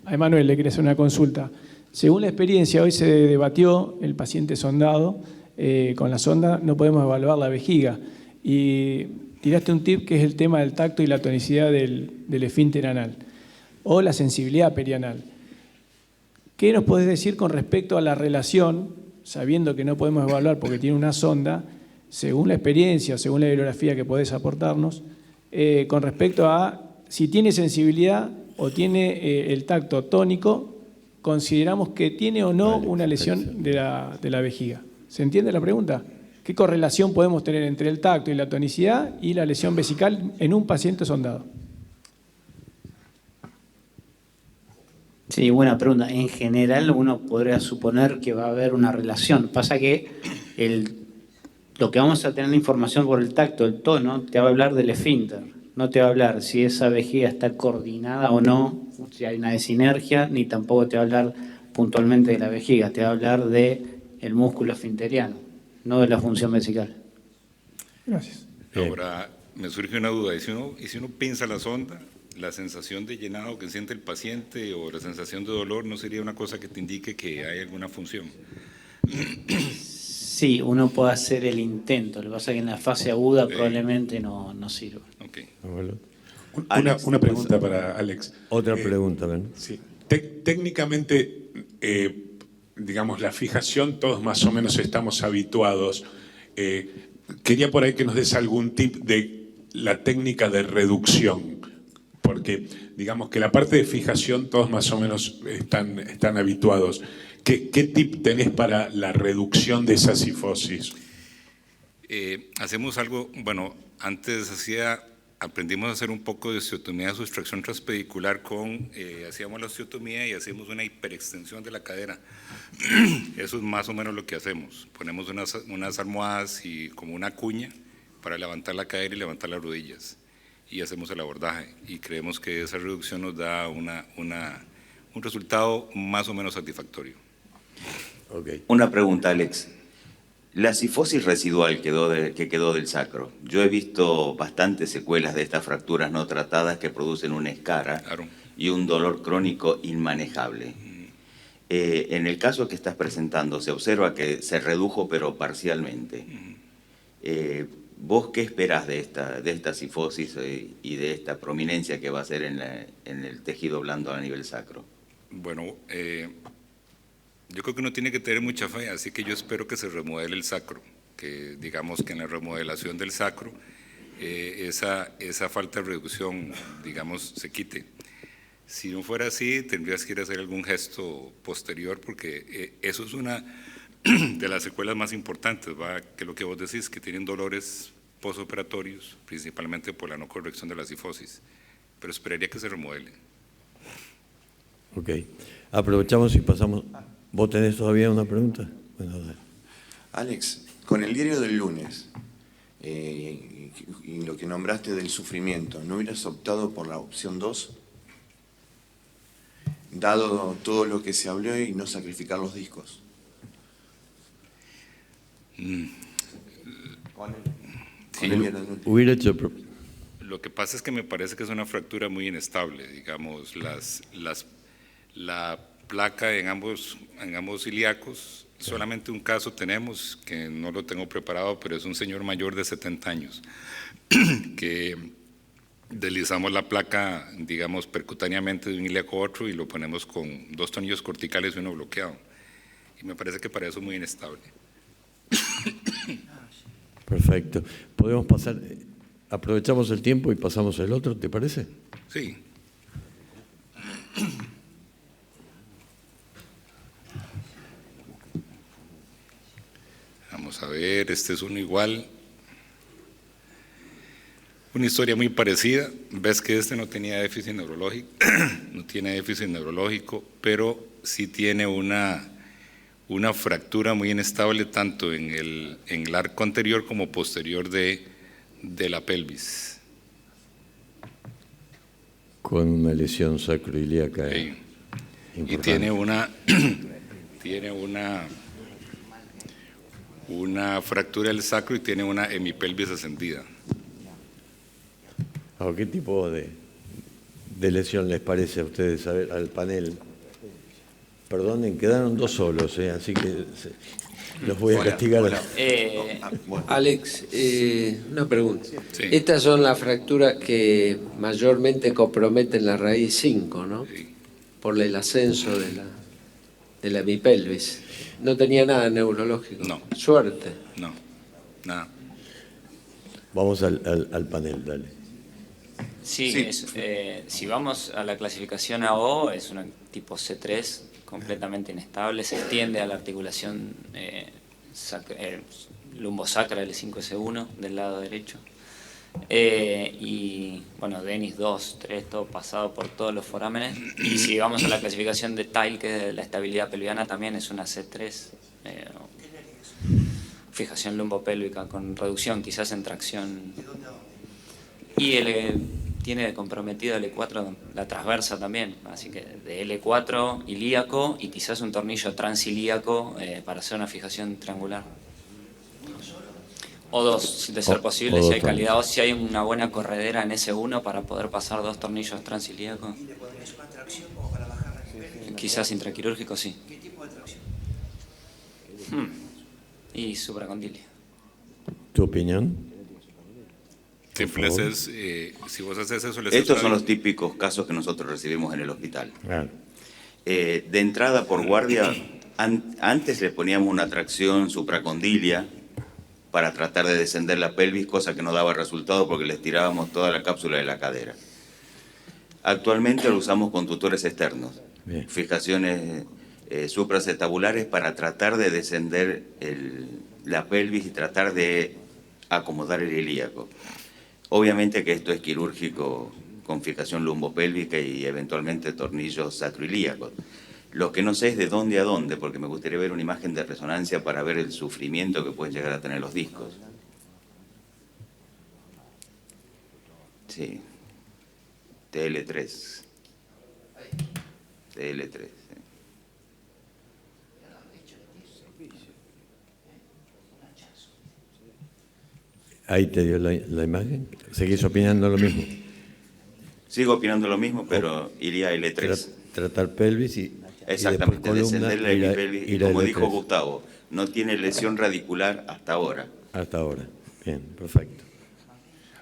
A Emanuel le quería hacer una consulta. Según la experiencia, hoy se debatió el paciente sondado, con la sonda no podemos evaluar la vejiga. Y tiraste un tip que es el tema del tacto y la tonicidad del esfínter anal o la sensibilidad perianal. ¿Qué nos podés decir con respecto a la relación, sabiendo que no podemos evaluar porque tiene una sonda, según la experiencia o según la bibliografía que podés aportarnos, con respecto a si tiene sensibilidad o tiene el tacto tónico, consideramos que tiene o no una lesión de la vejiga? ¿Se entiende la pregunta? ¿Qué correlación podemos tener entre el tacto y la tonicidad y la lesión vesical en un paciente sondado? Sí, buena pregunta. En general uno podría suponer que va a haber una relación. Pasa que lo que vamos a tener la información por el tacto, el tono, te va a hablar del esfínter. No te va a hablar si esa vejiga está coordinada o no, si hay una desinergia, ni tampoco te va a hablar puntualmente de la vejiga. Te va a hablar del músculo esfinteriano, no de la función vesical. Gracias. Ahora, me surge una duda. ¿Y si uno pinza la sonda, la sensación de llenado que siente el paciente o la sensación de dolor no sería una cosa que te indique que hay alguna función? Sí, uno puede hacer el intento. Lo que pasa es que en la fase aguda probablemente no sirva. Okay. Una pregunta para Alex. Otra pregunta, ¿ven? Sí. Técnicamente, digamos, la fijación, todos más o menos estamos habituados. Quería por ahí que nos des algún tip de la técnica de reducción, porque digamos que la parte de fijación todos más o menos están habituados. ¿Qué tip tenés para la reducción de esa cifosis? Hacemos algo, bueno, antes aprendimos a hacer un poco de osteotomía de sustracción transpedicular hacíamos la osteotomía y hacemos una hiperextensión de la cadera. Eso es más o menos lo que hacemos. Ponemos unas almohadas y como una cuña para levantar la cadera y levantar las rodillas. Y hacemos el abordaje. Y creemos que esa reducción nos da un resultado más o menos satisfactorio. Okay. Una pregunta, Alex. La cifosis residual que quedó del sacro. Yo he visto bastantes secuelas de estas fracturas no tratadas que producen una escara y un dolor crónico inmanejable. En el caso que estás presentando, se observa que se redujo pero parcialmente. ¿Vos qué esperás de esta cifosis y de esta prominencia que va a hacer en el tejido blando a nivel sacro? Bueno, yo creo que uno tiene que tener mucha fe, así que yo espero que se remodele el sacro, que digamos que en la remodelación del sacro esa falta de reducción, digamos, se quite. Si no fuera así, tendrías que ir a hacer algún gesto posterior, porque eso es una de las secuelas más importantes, que lo que vos decís, que tienen dolores postoperatorios, principalmente por la no corrección de la cifosis, pero esperaría que se remodele. Ok, aprovechamos y pasamos. ¿Vos tenés todavía una pregunta? Bueno, dale. Alex, con el diario del lunes y lo que nombraste del sufrimiento, ¿no hubieras optado por la opción 2? Dado todo lo que se habló y no sacrificar los discos. Sí, hubiera hecho... Lo que pasa es que me parece que es una fractura muy inestable, digamos, la placa en ambos ilíacos, solamente un caso tenemos, que no lo tengo preparado, pero es un señor mayor de 70 años, que deslizamos la placa, digamos, percutáneamente de un ilíaco a otro y lo ponemos con 2 tornillos corticales y uno bloqueado. Y me parece que para eso es muy inestable. Perfecto. Podemos pasar, aprovechamos el tiempo y pasamos el otro, ¿te parece? Sí. Vamos a ver, este es uno igual. Una historia muy parecida. Ves que este no tenía déficit neurológico, no tiene déficit neurológico, pero sí tiene una fractura muy inestable tanto en el arco anterior como posterior de la pelvis. Con una lesión sacroiliaca. Sí. Y tiene una fractura del sacro y tiene una hemipelvis ascendida. ¿Qué tipo de lesión les parece a ustedes, al panel? Perdonen, quedaron 2 solos, así que los voy a castigar. Alex, una pregunta. Sí. Estas son las fracturas que mayormente comprometen la raíz 5, ¿no? Sí. Por el ascenso de la hemipelvis. No tenía nada neurológico. No. Suerte. No, nada. Vamos al panel, dale. Sí, si vamos a la clasificación AO, es una tipo C3 completamente inestable, se extiende a la articulación lumbosacra L5S1 del lado derecho. Y bueno, Denis 2, 3, todo pasado por todos los forámenes. Y si vamos a la clasificación de Tile, que es la estabilidad pelviana, también es una C3. Fijación lumbopélvica con reducción, quizás en tracción. Y tiene comprometido L4 la transversa también, así que de L4 ilíaco y quizás un tornillo transilíaco para hacer una fijación triangular. O dos, si de ser posible, si hay calidad, o si hay una buena corredera en S1 para poder pasar 2 tornillos transilíacos. ¿Y le pondrías una tracción como para bajar la pelvis? Quizás intraquirúrgico, sí. ¿Qué tipo de tracción? Y supracondilia. ¿Tu opinión? Siempre haces, si vos haces eso... Estos son los típicos casos que nosotros recibimos en el hospital. Claro. De entrada por guardia, antes le poníamos una tracción supracondilia para tratar de descender la pelvis, cosa que no daba resultado porque le estirábamos toda la cápsula de la cadera. Actualmente lo usamos con tutores externos, fijaciones supracetabulares para tratar de descender la pelvis y tratar de acomodar el ilíaco. Obviamente que esto es quirúrgico con fijación lumbopélvica y eventualmente tornillos sacroilíacos. Lo que no sé es de dónde a dónde, porque me gustaría ver una imagen de resonancia para ver el sufrimiento que pueden llegar a tener los discos. Sí. TL3. TL3. Sí. Ahí te dio la imagen. ¿Seguís opinando lo mismo? Sigo opinando lo mismo, pero iría a L3. Tratar pelvis y... Exactamente, descender la pelvis. Y como dijo L3. Gustavo, no tiene lesión radicular hasta ahora. Hasta ahora. Bien, perfecto.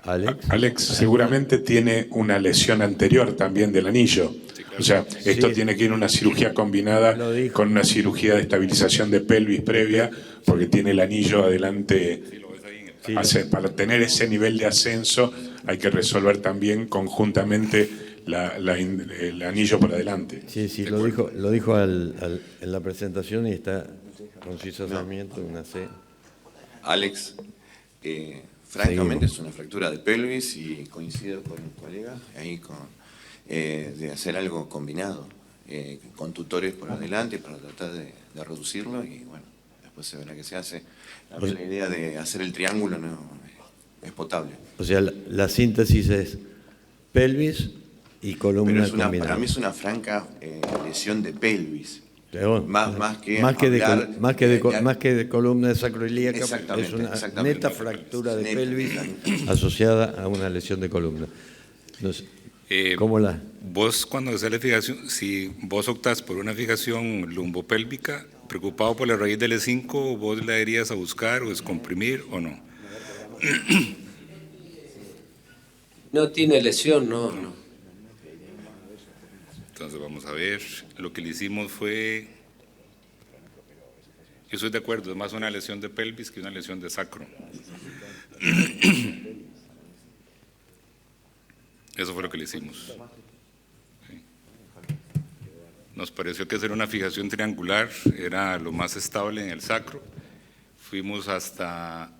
Alex seguramente tiene una lesión anterior también del anillo. O sea, esto tiene que ir a una cirugía combinada con una cirugía de estabilización de pelvis previa, porque tiene el anillo adelante. Para tener ese nivel de ascenso hay que resolver también conjuntamente el anillo por adelante. Sí, lo dijo en la presentación y está Conciso Sarmiento, una C. Alex, francamente es una fractura de pelvis y coincido con un colega ahí de hacer algo combinado, con tutores por adelante para tratar de reducirlo y bueno, después se verá qué se hace. La idea de hacer el triángulo no es potable. O sea, la síntesis es pelvis y columna combinada. Para mí es una franca lesión de pelvis. Más que de columna sacroilíaca, es una neta fractura de pelvis asociada a una lesión de columna. Entonces, ¿cómo la? Vos cuando haces la fijación, si vos optás por una fijación lumbopélvica, preocupado por la raíz del E5, ¿vos la irías a buscar o descomprimir o no? No tiene lesión, no. Entonces vamos a ver, lo que le hicimos fue, yo estoy de acuerdo, es más una lesión de pelvis que una lesión de sacro. Eso fue lo que le hicimos. Sí. Nos pareció que hacer una fijación triangular era lo más estable en el sacro. Fuimos hasta,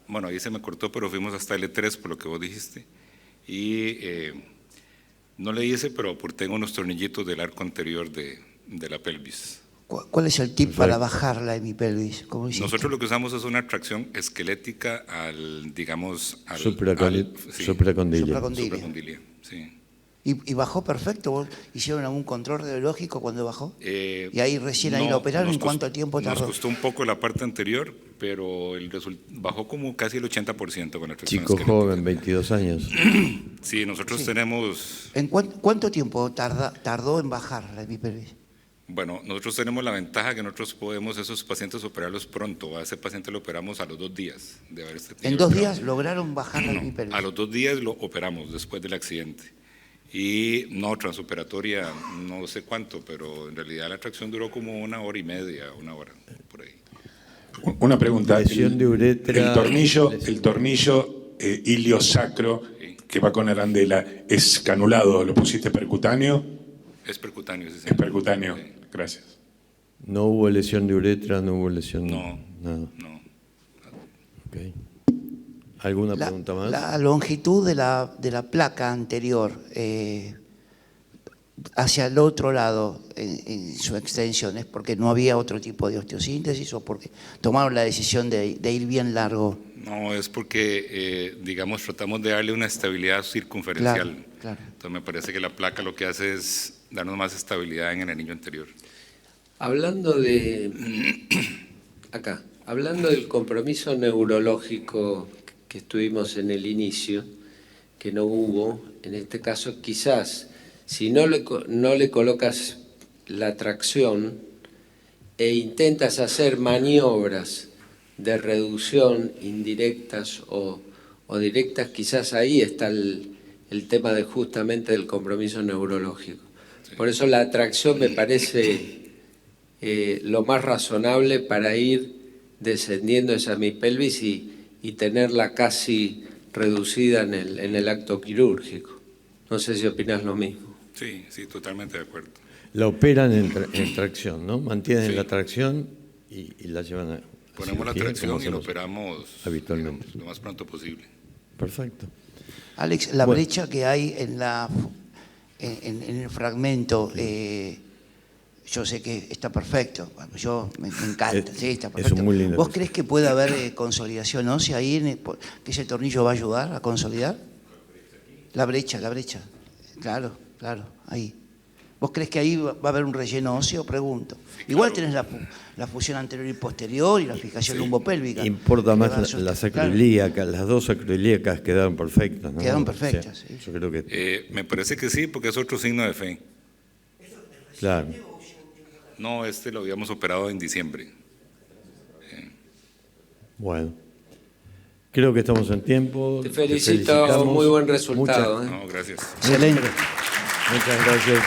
bueno, ahí se me cortó, pero fuimos hasta L3 por lo que vos dijiste. Y no le hice, pero aporté unos tornillitos del arco anterior de la pelvis. ¿Cuál es el tip para bajar la hemipelvis? Nosotros lo que usamos es una tracción esquelética al, digamos, al supracondilia. Sí. ¿Y bajó perfecto? ¿Vos hicieron algún control radiológico cuando bajó? Y ahí recién ahí la operaron, ¿en cuánto tiempo tardó? Nos costó un poco la parte anterior, pero bajó como casi el 80% con la tracción esquelética. Chico joven, 22 años. Sí, nosotros tenemos... ¿En cuánto tiempo tardó en bajar la hemipelvis? Bueno, nosotros tenemos la ventaja que nosotros podemos esos pacientes operarlos pronto. A ese paciente lo operamos a los 2 días de haber estado ¿En 2 días lograron bajar la hemipelvis? A los 2 días lo operamos después del accidente. Y no, transoperatoria, no sé cuánto, pero en realidad la tracción duró como 1 hora y media, 1 hora, por ahí. Una pregunta, lesión de uretra, el tornillo iliosacro que va con arandela, ¿es canulado? ¿Lo pusiste percutáneo? Es percutáneo, sí. Es percutáneo, sí. Gracias. No hubo lesión de uretra, no hubo lesión... No, nada. no. Okay. ¿Alguna pregunta más? La longitud de la placa anterior hacia el otro lado en su extensión, ¿es porque no había otro tipo de osteosíntesis o porque tomaron la decisión de ir bien largo? No, es porque, digamos, tratamos de darle una estabilidad circunferencial. Claro, claro. Entonces me parece que la placa lo que hace es darnos más estabilidad en el anillo anterior. Hablando del compromiso neurológico que estuvimos en el inicio, que no hubo, en este caso quizás, si no le colocas la tracción e intentas hacer maniobras de reducción indirectas o directas, quizás ahí está el tema justamente del compromiso neurológico. Sí. Por eso la tracción me parece lo más razonable para ir descendiendo esa hemipelvis y tenerla casi reducida en el acto quirúrgico. No sé si opinas lo mismo. Sí, totalmente de acuerdo. La operan en tracción, ¿no? Mantienen la tracción y la llevan a... Ponemos la tracción y lo operamos habitualmente, digamos, lo más pronto posible. Perfecto. Alex, la brecha que hay en el fragmento, yo sé que está perfecto, me encanta, sí, está perfecto. Es muy lindo. ¿Vos crees que puede haber consolidación ósea ahí, que ese tornillo va a ayudar a consolidar? La brecha, claro, ahí. ¿Vos crees que ahí va a haber un relleno óseo? Pregunto. Sí, igual tenés la fusión anterior y posterior y la fijación lumbopélvica. Importa más las acroilíacas, las dos acroilíacas quedaron perfectas, ¿no? Quedaron perfectas, sí. Yo creo que... me parece que sí, porque es otro signo de fe. Claro. No, lo habíamos operado en diciembre. Bueno. Creo que estamos en tiempo. Te felicito, muy buen resultado. No, gracias. Excelente. Muchas gracias.